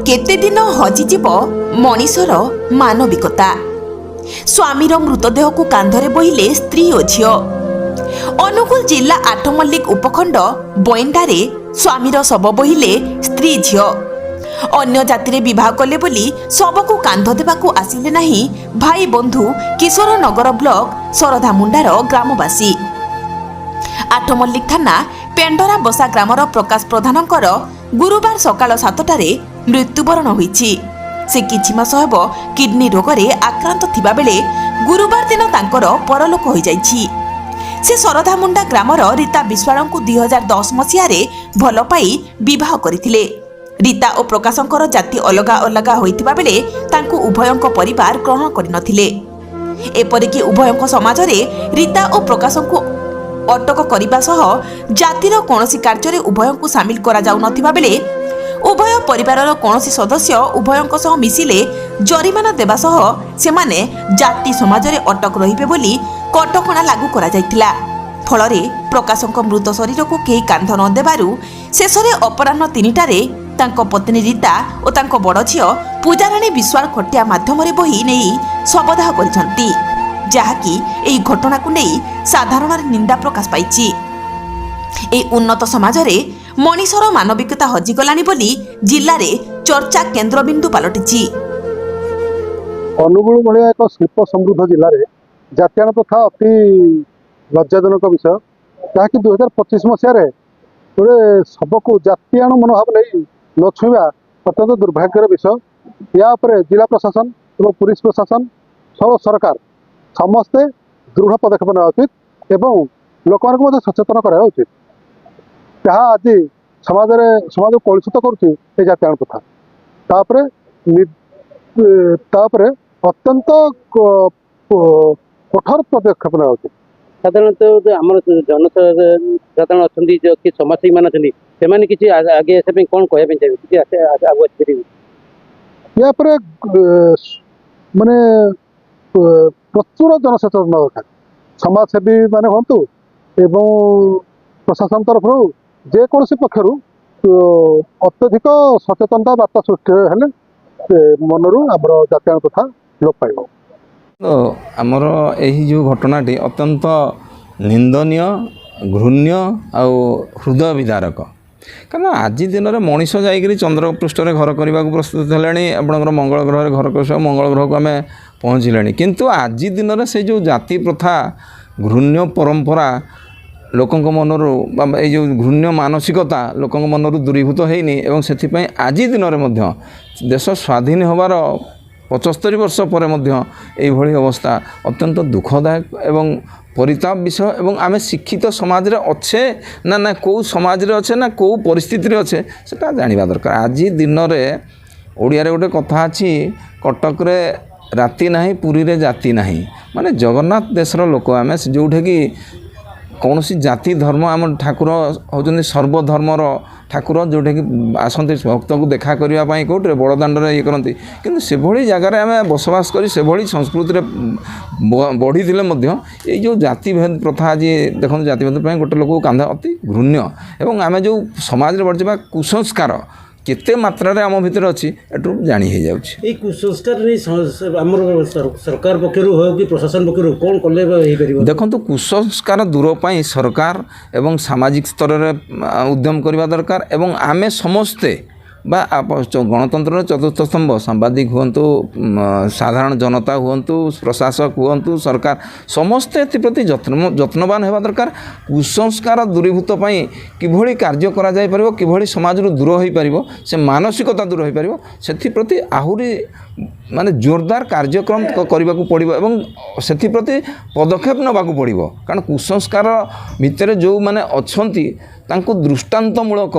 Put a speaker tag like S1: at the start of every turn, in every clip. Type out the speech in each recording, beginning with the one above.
S1: କେତେ ଦିନ ହଜିଯିବ ମଣିଷର ମାନବିକତା। ସ୍ୱାମୀର ମୃତଦେହକୁ କାନ୍ଧରେ ବୋହିଲେ ସ୍ତ୍ରୀ ଓ ଝିଅ। ଅନୁଗୁଳ ଜିଲ୍ଲା ଆଠମଲ୍ଲିକ ଉପଖଣ୍ଡ ବଇଣ୍ଡାରେ ସ୍ୱାମୀର ଶବ ବୋହିଲେ ସ୍ତ୍ରୀ ଝିଅ। ଅନ୍ୟ ଜାତିରେ ବିବାହ କଲେ ବୋଲି ଶବକୁ କାନ୍ଧ ଦେବାକୁ ଆସିଲେ ନାହିଁ ଭାଇ ବନ୍ଧୁ କିଶୋରନଗର ବ୍ଲକ ଶରଧାମୁଣ୍ଡାର ଗ୍ରାମବାସୀ। ଆଠମଲ୍ଲିକ ଥାନା ପେଣ୍ଡରା ବସା ଗ୍ରାମର ପ୍ରକାଶ ପ୍ରଧାନଙ୍କର ଗୁରୁବାର ସକାଳ 7ଟାରେ ମୃତ୍ୟୁବରଣ ହୋଇଛି। ସେ କିଛି ମାସ ହେବ କିଡନୀ ରୋଗରେ ଆକ୍ରାନ୍ତ ଥିବାବେଳେ ଗୁରୁବାର ଦିନ ତାଙ୍କର ପରଲୋକ ହୋଇଯାଇଛି। ସେ ଶରଧାମୁଣ୍ଡା ଗ୍ରାମର ରୀତା ବିଶ୍ୱାଳଙ୍କୁ 2010 ମସିହାରେ ଭଲ ପାଇ ବିବାହ କରିଥିଲେ। ରୀତା ଓ ପ୍ରକାଶଙ୍କର ଜାତି ଅଲଗା ଅଲଗା ହୋଇଥିବା ବେଳେ ତାଙ୍କୁ ଉଭୟଙ୍କ ପରିବାର ଗ୍ରହଣ କରିନଥିଲେ। ଏପରିକି ଉଭୟଙ୍କ ସମାଜରେ ରୀତା ଓ ପ୍ରକାଶଙ୍କୁ ଅଟକ କରିବା ସହ ଜାତିର କୌଣସି କାର୍ଯ୍ୟରେ ଉଭୟଙ୍କୁ ସାମିଲ କରାଯାଉନଥିବା ବେଳେ ଉଭୟ ପରିବାରର କୌଣସି ସଦସ୍ୟ ଉଭୟଙ୍କ ସହ ମିଶିଲେ ଜରିମାନା ଦେବା ସହ ସେମାନେ ଜାତି ସମାଜରେ ଅଟକ ରହିବେ ବୋଲି କଟକଣା ଲାଗୁ କରାଯାଇଥିଲା। ଫଳରେ ପ୍ରକାଶଙ୍କ ମୃତ ଶରୀରକୁ କେହି କାନ୍ଧ ନ ଦେବାରୁ ଶେଷରେ ଅପରାହ୍ନ 3ଟାରେ ତାଙ୍କ ପତ୍ନୀ ରୀତା ଓ ତାଙ୍କ ବଡ଼ ଝିଅ ପୂଜାରାଣୀ ବିଶ୍ୱାଳ ଖଟିଆ ମାଧ୍ୟମରେ ବୋହି ନେଇ ଶବଦାହ କରିଛନ୍ତି। ଯାହାକି ଏହି ଘଟଣାକୁ ନେଇ ସାଧାରଣରେ ନିନ୍ଦା ପ୍ରକାଶ ପାଇଛି। ଏହି ଉନ୍ନତ ସମାଜରେ ମଣିଷର ମାନବିକତା ହଜିଗଲାଣି ବୋଲି ଜିଲ୍ଲାରେ ଚର୍ଚ୍ଚା କେନ୍ଦ୍ରବିନ୍ଦୁ ପାଲଟିଛି।
S2: ଅନୁଗୁଳ ଭଳିଆ ଏକ ଶିଳ୍ପ ସମୃଦ୍ଧ ଜିଲ୍ଲାରେ ଜାତିଆଣ ପ୍ରଥା ଅତି ଲଜ୍ଜାଜନକ ବିଷୟ, ଯାହାକି 2025 ମସିହାରେ ଗୋଟେ ଶବକୁ ଜାତିଆଣ ମନୋଭାବ ନେଇ ନ ଛୁଇଁବା ଅତ୍ୟନ୍ତ ଦୁର୍ଭାଗ୍ୟର ବିଷୟ। ଏହା ଉପରେ ଜିଲ୍ଲା ପ୍ରଶାସନ ଏବଂ ପୁଲିସ ପ୍ରଶାସନ ସହ ସରକାର ସମସ୍ତେ ଦୃଢ଼ ପଦକ୍ଷେପ ନେବା ଉଚିତ ଏବଂ ଲୋକମାନଙ୍କୁ ମଧ୍ୟ ସଚେତନ କରାଇବା ଉଚିତ। ଯାହା ଆଜି ସମାଜକୁ କଳୁଷିତ କରୁଛି ଏ ଜାତିଆଣ ପ୍ରଥା। ତାପରେ ଅତ୍ୟନ୍ତ କଠୋର ପଦକ୍ଷେପ ନେବା ଉଚିତ।
S3: ସାଧାରଣତଃ ଆମର ଜନସାଧାରଣ ଅଛନ୍ତି, କି ସମାଜସେବୀ ମାନେ ଅଛନ୍ତି, ସେମାନେ କିଛି ଆଗେ ଆସିବା ପାଇଁ କ'ଣ କହିବା ପାଇଁ ଚାହିଁବେ? କିଛି ଆଗକୁ ଆସିପାରିବେ?
S2: ୟା ପରେ ମାନେ ପ୍ରଚୁର ଜନସଚେତନ ଦରକାର। ସମାଜସେବୀ ମାନେ ହୁଅନ୍ତୁ ଏବଂ ପ୍ରଶାସନ ତରଫରୁ ଯେକୌଣସି ପକ୍ଷରୁ ଅତ୍ୟଧିକ ସଚେତନତା ବାର୍ତ୍ତା ସୃଷ୍ଟି ହେଲେ ମନରୁ ଆମର ଜାତିଆଣ ପ୍ରଥା ଲୋପ ପାଇବ।
S4: ଆମର ଏହି ଯେଉଁ ଘଟଣାଟି ଅତ୍ୟନ୍ତ ନିନ୍ଦନୀୟ, ଘୃଣ୍ୟ ଆଉ ହୃଦୟ ବିଦାରକ। କାରଣ ଆଜି ଦିନରେ ମଣିଷ ଯାଇକରି ଚନ୍ଦ୍ରପୃଷ୍ଠରେ ଘର କରିବାକୁ ପ୍ରସ୍ତୁତ ହେଲାଣି। ଆପଣଙ୍କର ମଙ୍ଗଳ ଗ୍ରହରେ ଘର କରିବ, ମଙ୍ଗଳ ଗ୍ରହକୁ ଆମେ ପହଞ୍ଚିଲାଣି। କିନ୍ତୁ ଆଜି ଦିନରେ ସେ ଯେଉଁ ଜାତି ପ୍ରଥା, ଘୃଣ୍ୟ ପରମ୍ପରା ଲୋକଙ୍କ ମନରୁ ବା ଏଇ ଯେଉଁ ଘୃଣ୍ୟ ମାନସିକତା ଲୋକଙ୍କ ମନରୁ ଦୂରୀଭୂତ ହେଇନି ଏବଂ ସେଥିପାଇଁ ଆଜି ଦିନରେ ମଧ୍ୟ ଦେଶ ସ୍ୱାଧୀନ ହେବାର 75 ବର୍ଷ ପରେ ମଧ୍ୟ ଏଇଭଳି ଅବସ୍ଥା ଅତ୍ୟନ୍ତ ଦୁଃଖଦାୟକ ଏବଂ ପରିତାପ ବିଷୟ। ଏବଂ ଆମେ ଶିକ୍ଷିତ ସମାଜରେ ଅଛେ ନା କେଉଁ ସମାଜରେ ଅଛେ ନା କେଉଁ ପରିସ୍ଥିତିରେ ଅଛେ ସେଟା ଜାଣିବା ଦରକାର। ଆଜି ଦିନରେ ଓଡ଼ିଆରେ ଗୋଟେ କଥା ଅଛି, କଟକରେ ରାତି ନାହିଁ, ପୁରୀରେ ଜାତି ନାହିଁ। ମାନେ ଜଗନ୍ନାଥ ଦେଶର ଲୋକ ଆମେ, ଯେଉଁଠିକି କୌଣସି ଜାତି ଧର୍ମ, ଆମ ଠାକୁର ହେଉଛନ୍ତି ସର୍ବଧର୍ମର ଠାକୁର, ଯେଉଁଟାକି ଆସନ୍ତି ଭକ୍ତଙ୍କୁ ଦେଖା କରିବା ପାଇଁ କେଉଁଠିରେ ବଡ଼ଦାଣ୍ଡରେ ଇଏ କରନ୍ତି। କିନ୍ତୁ ସେଭଳି ଜାଗାରେ ଆମେ ବସବାସ କରି ସେଭଳି ସଂସ୍କୃତିରେ ବଢ଼ିଥିଲେ ମଧ୍ୟ ଏଇ ଯେଉଁ ଜାତିଭେଦ ପ୍ରଥା ଆଜି ଦେଖନ୍ତୁ, ଜାତିଭେଦ ପାଇଁ ଗୋଟେ ଲୋକକୁ କାନ୍ଦ ଅତି ଘୃଣ୍ୟ ଏବଂ ଆମେ ଯେଉଁ ସମାଜରେ ବଢ଼ିଥିବା କୁସଂସ୍କାର କେତେ ମାତ୍ରାରେ ଆମ ଭିତରେ ଅଛି ଏଠୁ ଜାଣି ହେଇଯାଉଛି।
S3: ଏଇ କୁସଂସ୍କାର ଆମର ସରକାର ପକ୍ଷରୁ ହେଉ କି ପ୍ରଶାସନ ପକ୍ଷରୁ କ'ଣ କଲେ ହେଇପାରିବ? ଦେଖନ୍ତୁ,
S4: କୁସଂସ୍କାର ଦୂର ପାଇଁ ସରକାର ଏବଂ ସାମାଜିକ ସ୍ତରରେ ଉଦ୍ୟମ କରିବା ଦରକାର ଏବଂ ଆମେ ସମସ୍ତେ ବା ଗଣତନ୍ତ୍ରର ଚତୁର୍ଥ ସ୍ତମ୍ଭ ସାମ୍ବାଦିକ ହୁଅନ୍ତୁ, ସାଧାରଣ ଜନତା ହୁଅନ୍ତୁ, ପ୍ରଶାସକ ହୁଅନ୍ତୁ, ସରକାର ସମସ୍ତେ ଏଥିପ୍ରତି ଯତ୍ନବାନ ହେବା ଦରକାର। କୁସଂସ୍କାର ଦୂରୀଭୂତ ପାଇଁ କିଭଳି କାର୍ଯ୍ୟ କରାଯାଇପାରିବ, କିଭଳି ସମାଜରୁ ଦୂର ହୋଇପାରିବ, ସେ ମାନସିକତା ଦୂର ହୋଇପାରିବ, ସେଥିପ୍ରତି ଆହୁରି ମାନେ ଜୋରଦାର କାର୍ଯ୍ୟକ୍ରମ କରିବାକୁ ପଡ଼ିବ ଏବଂ ସେଥିପ୍ରତି ପଦକ୍ଷେପ ନେବାକୁ ପଡ଼ିବ। କାରଣ କୁସଂସ୍କାର ଭିତରେ ଯେଉଁମାନେ ଅଛନ୍ତି ତାଙ୍କୁ ଦୃଷ୍ଟାନ୍ତମୂଳକ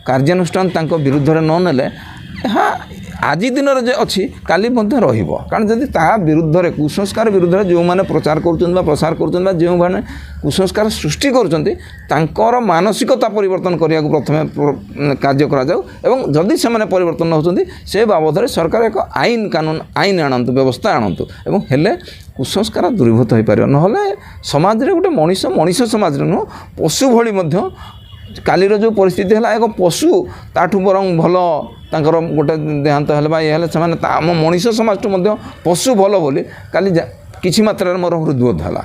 S4: କାର୍ଯ୍ୟାନୁଷ୍ଠାନ ତାଙ୍କ ବିରୁଦ୍ଧରେ ନ ନେଲେ ଏହା ଆଜି ଦିନରେ ଯେ ଅଛି କାଲି ମଧ୍ୟ ରହିବ। କାରଣ ଯଦି ତାହା ବିରୁଦ୍ଧରେ, କୁସଂସ୍କାର ବିରୁଦ୍ଧରେ ଯେଉଁମାନେ ପ୍ରଚାର କରୁଛନ୍ତି ବା ପ୍ରସାର କରୁଛନ୍ତି ବା ଯେଉଁମାନେ କୁସଂସ୍କାର ସୃଷ୍ଟି କରୁଛନ୍ତି ତାଙ୍କର ମାନସିକତା ପରିବର୍ତ୍ତନ କରିବାକୁ ପ୍ରଥମେ କାର୍ଯ୍ୟ କରାଯାଉ ଏବଂ ଯଦି ସେମାନେ ପରିବର୍ତ୍ତନ ହେଉଛନ୍ତି ସେ ବାବଦରେ ସରକାର ଏକ ଆଇନ ଆଣନ୍ତୁ, ବ୍ୟବସ୍ଥା ଆଣନ୍ତୁ ଏବଂ ହେଲେ କୁସଂସ୍କାର ଦୂରୀଭୂତ ହୋଇପାରିବ। ନହେଲେ ସମାଜରେ ଗୋଟେ ମଣିଷ ସମାଜରେ ନୁହଁ, ପଶୁ ଭଳି ମଧ୍ୟ କାଲିର ଯେଉଁ ପରିସ୍ଥିତି ହେଲା, ଏକ ପଶୁ ତାଠୁ ବରଂ ଭଲ ତାଙ୍କର ଗୋଟେ ଦେହାନ୍ତ ହେଲେ ବା ଇଏ ହେଲେ ସେମାନେ ଆମ ମଣିଷ ସମାଜଠୁ ମଧ୍ୟ ପଶୁ ଭଲ ବୋଲି କାଲି କିଛି ମାତ୍ରାରେ ମୋର ହୃଦବୋଧ ହେଲା।